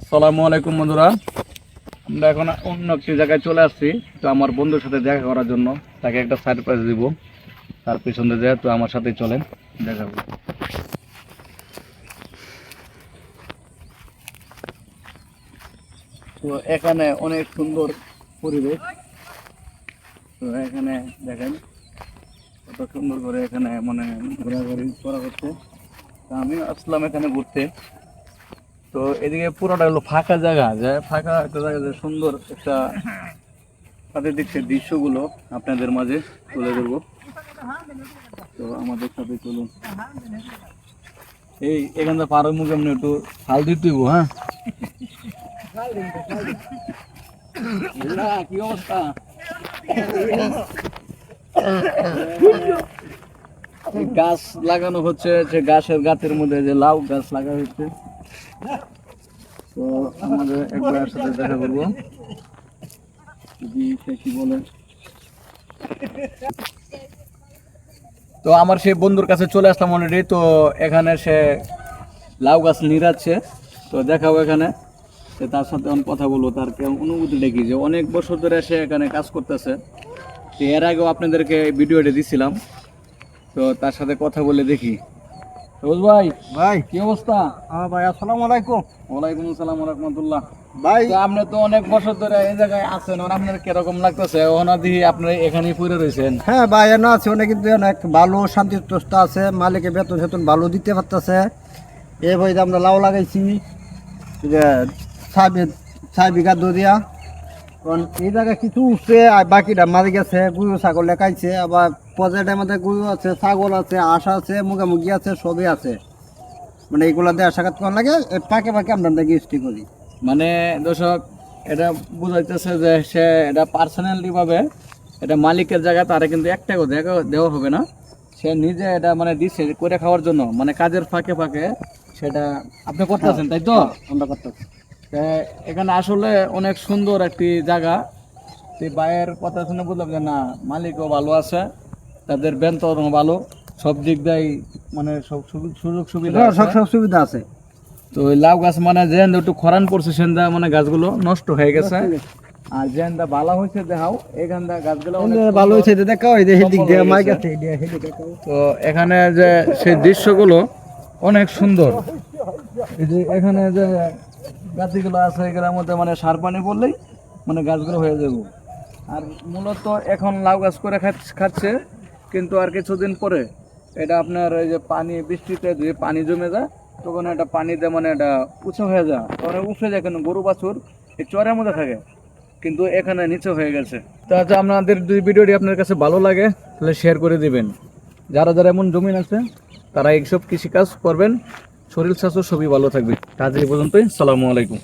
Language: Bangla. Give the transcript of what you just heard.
আসসালামু আলাইকুম বন্ধুরা, আমরা এখন অন্য একটি জায়গায় চলে আসছি। তো আমার বন্ধুর সাথে দেখা করার জন্য তাকে একটা সারপ্রাইজ দিব। তার পিছনে যায়, তো আমার সাথে চলেন দেখাবো। তো এখানে অনেক সুন্দর পরিবেশ। তো এখানে দেখেন কত সুন্দর করে এখানে মানে ঘোরাঘুরি করা হচ্ছে। তো আমি আসলাম এখানে ঘুরতে। তো এদিকে পুরোটা হলো ফাঁকা জায়গা, যে ফাঁকা একটা জায়গা, যে সুন্দর একটা প্রাকৃতিক সেই দৃশ্যগুলো আপনাদের মাঝে তুলে ধরবো। তো আমাদের সাথে চলুন। এই এখানটা পার মুখে এমনি একটু হাল দিতে হইব। হ্যাঁ, কি অবস্থা? গাছ লাগানো হচ্ছে, যে গাছের গাছের মধ্যে যে লাউ গাছ লাগা হচ্ছে। তো আমাদের একবার সাথে দেখা করবো, সে কি বলে। তো আমার সেই বন্ধুর কাছে চলে আসলাম অলরেডি। তো এখানে সে লাউ গাছ নিরাচ্ছে। তো দেখাবো এখানে, তার সাথে আমি কথা বলবো, তার অনুভূতি দেখি যে অনেক বছর ধরে সে এখানে কাজ করতেছে। তো এর আগেও আপনাদেরকে ভিডিওটা দিছিলাম। তো তার সাথে কথা বলে দেখি। ভাই ভাই কি অবস্থা? ভাই আসসালামু আলাইকুম। ওয়ালাইকুম আসসালাম ওয়া রাহমাতুল্লাহ। ভাই আপনি তো অনেক বছর ধরে এই জায়গায় আছেন, আপনার কিরকম লাগতেছে? ওনা দিহি আপনি এখানেই পড়ে রয়েছেন। হ্যাঁ ভাই এনে আছে অনেক, কিন্তু অনেক ভালো শান্তিপ্রস্ত আছে, মালিকের বেতন সেতন ভালো দিতে পারতেছে। এই ভাই আমরা লাউ লাগাইছি ছয় বিঘা দরিয়া। কারণ এই জায়গায় কিছু উঠছে আর বাকিটা মারি গেছে, গরু ছাগল লেখাইছে, আবার পর্যায়ের মধ্যে গরু আছে, ছাগল আছে, হাঁস আছে, মুরগি আছে, সবই আছে। মানে এইগুলা দেওয়া সাক্ষাৎ করার লাগে পাকে পাকে আমরা স্টি করি। মানে দর্শক, এটা বুঝাইতেছে যে সে এটা পার্সোনালি ভাবে এটা মালিকের জায়গা, তারা কিন্তু এক টাকা দেওয়া হবে না। সে নিজে এটা মানে দিচ্ছে করে খাওয়ার জন্য, মানে কাজের ফাঁকে ফাঁকে সেটা আপনি করতেছেন, তাই তো? আমরা করতেছি। এখানে আসলে অনেক সুন্দর একটি জায়গা। সেই ভাইয়ের কথা শুনে বুঝলাম যে না, মালিকও ভালো আছে, তাদের বেতনও ভালো, সব দিক দিয়ে মানে সব সুযোগ সুবিধা আছে। সব সুবিধা আছে। তো ওই লাউ গাছ মানে যেন একটু খরান পড়ছে, সেন্দা মানে গাছগুলো নষ্ট হয়ে গেছে। আর যেনটা ভালো হয়েছে দেখাও, এখানটা গাছগুলো অনেক ভালো হয়েছে, দেখা ওই দিক দিয়ে সফল মাইক হয়ে আছে। তো এখানে যে সেই দৃশ্যগুলো অনেক সুন্দর। এই যে এখানে যে গাছগুলো আছে, এগুলোর মধ্যে মানে সার পানি পড়লেই মানে গাছগুলো হয়ে যাবে। আর মূলত এখন লাউ গাছ করে খাচ্ছে, কিন্তু আর কিছুদিন পরে এটা আপনার এই যে পানি, বৃষ্টিতে যে পানি জমে যায়, তখন এটা পানিতে মানে এটা উঁচু হয়ে যায়, তখন উঠে যায়। কেন গরু বাছুর এই চরের মধ্যে থাকে, কিন্তু এখানে নিচে হয়ে গেছে। তো আচ্ছা, আপনাদের যদি ভিডিওটি আপনার কাছে ভালো লাগে তাহলে শেয়ার করে দিবেন। যারা যারা এমন জমিন আছে তারা এইসব কৃষিকাজ করবেন, শরীর স্বাস্থ্য সবই ভালো থাকবে। আজ এই পর্যন্তই, আসসালামু আলাইকুম।